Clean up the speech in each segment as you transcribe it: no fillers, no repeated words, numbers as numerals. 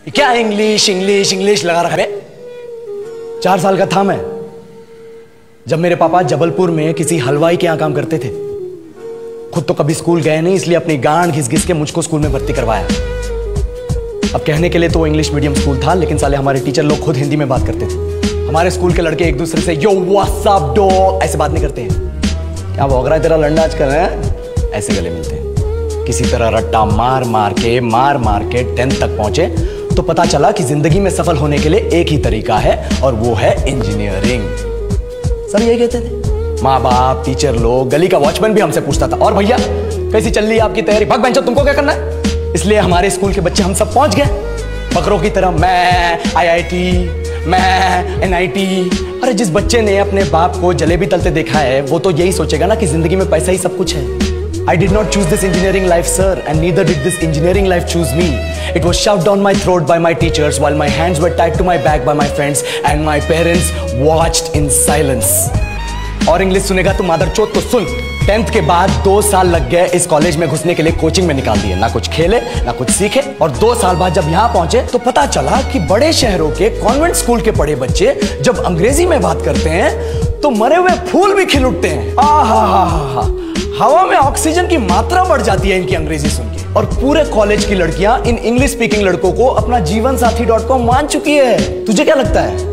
क्या English English English लगा रखा है? 4 साल का था मैं जब मेरे पापा जबलपुर में किसी हलवाई के यहां काम करते थे। खुद तो कभी स्कूल गए नहीं, इसलिए अपनी गांड घिस घिस के मुझको स्कूल में भर्ती करवाया। अब कहने के लिए तो वो इंग्लिश मीडियम स्कूल था, लेकिन साले हमारे टीचर लोग खुद हिंदी में बात करते थे। हमारे स्कूल के लड़के एक दूसरे से यो व्हाट्स अप डो ऐसे बात नहीं करते हैं। क्या भौंक रहा है तेरा लंडा आजकल है? ऐसे गले मिलते हैं। किसी तरह रट्टा मार मार के 10th तक पहुंचे तो पता चला कि जिंदगी में सफल होने के लिए एक ही तरीका है और वो है इंजीनियरिंग। सब यही कहते थे, माँ बाप, टीचर लोग, गली का वॉचमैन भी हमसे पूछता था, और भैया कैसी चल रही है आपकी तैयारी? भाग बेंचो, तुमको क्या करना है? इसलिए हमारे स्कूल के बच्चे हम सब पहुंच गए बकरों की तरह। मैं IIT, मैं NIT। अरे जिस बच्चे ने अपने बाप को जलेबी तलते देखा है वो तो यही सोचेगा ना कि जिंदगी में पैसा ही सब कुछ है। I did not choose this engineering life, sir, and neither did this engineering life choose me. It was shoved down my throat by my teachers while my hands were tied to my back by my friends and my parents watched in silence. और English सुनेगा तो मादरचोद तो सुन। 10th के बाद 2 साल लग गए इस कॉलेज में घुसने के लिए, कोचिंग में निकाल दिए। ना कुछ खेले ना कुछ सीखे, और 2 साल बाद जब यहाँ पहुंचे तो पता चला कि बड़े शहरों के कॉन्वेंट स्कूल के पढ़े बच्चे जब अंग्रेजी में बात करते हैं तो मरे हुए फूल भी खिल उठते हैं। आहा, हवा में ऑक्सीजन की मात्रा बढ़ जाती है इनकी अंग्रेजी सुन के। और पूरे कॉलेज की लड़कियां इन इंग्लिश स्पीकिंग लड़कों को अपना जीवन साथी.com मान चुकी है। तुझे क्या लगता है?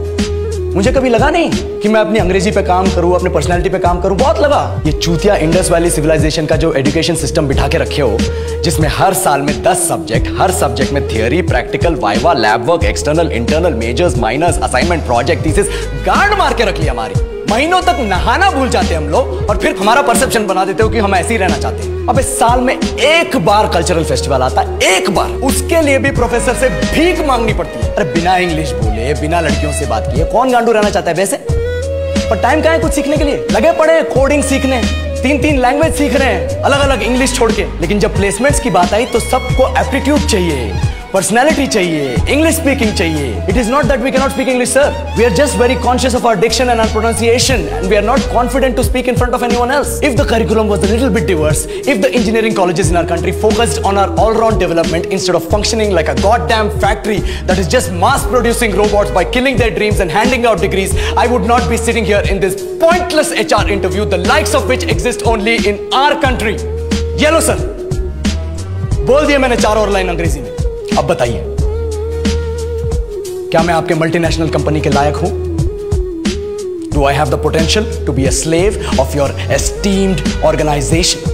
मुझे कभी लगा नहीं कि मैं अपनी अंग्रेजी पे काम करूं, अपने पर्सनालिटी पे काम करूं। बहुत लगा। ये चूतिया इंडस वैली सिविलाइजेशन का जो एजुकेशन सिस्टम बिठा के रखे हो, जिसमें हर साल में 10 सब्जेक्ट, हर सब्जेक्ट में theory, practical, viva, lab work, external, internal, majors, minors, assignment, project, thesis, गांड मार के रख ली हमारी। महीनों तक नहाना भूल जाते हम लोग और फिर हमारा परसेप्शन बना देते हो कि हम ऐसे ही रहना चाहते हैं। अब इस साल में एक बार कल्चरल फेस्टिवल आता है, एक बार, उसके लिए भी प्रोफेसर से भीख मांगनी पड़ती है। अरे बिना इंग्लिश बोले, बिना लड़कियों से बात किए कौन गांडू रहना चाहता है वैसे? पर टाइम कहाँ है कुछ सीखने के लिए? लगे पड़े कोडिंग सीखने, 3 लैंग्वेज सीख रहे हैं अलग अलग इंग्लिश छोड़ के। लेकिन जब प्लेसमेंट्स की बात आई तो सबको एप्टीट्यूड चाहिए, पर्सनैलिटी चाहिए, इंग्लिश स्पीकिंग चाहिए। It is not that we cannot speak English, sir. We are just very conscious of our diction and our pronunciation, and we are not confident to speak in front of anyone else. If the curriculum was a little bit diverse, if the engineering colleges in our country focused on our all-round development instead of functioning like a goddamn factory that is just mass-producing robots by killing their dreams and handing out degrees, I would not be sitting here in this pointless HR interview, the likes of which exist only in our country. Yellow sir, बोल दिया मैंने 4 और line अंग्रेजी में। अब बताइए, क्या मैं आपके मल्टीनेशनल कंपनी के लायक हूं? Do I have the potential to be a slave of your esteemed organization?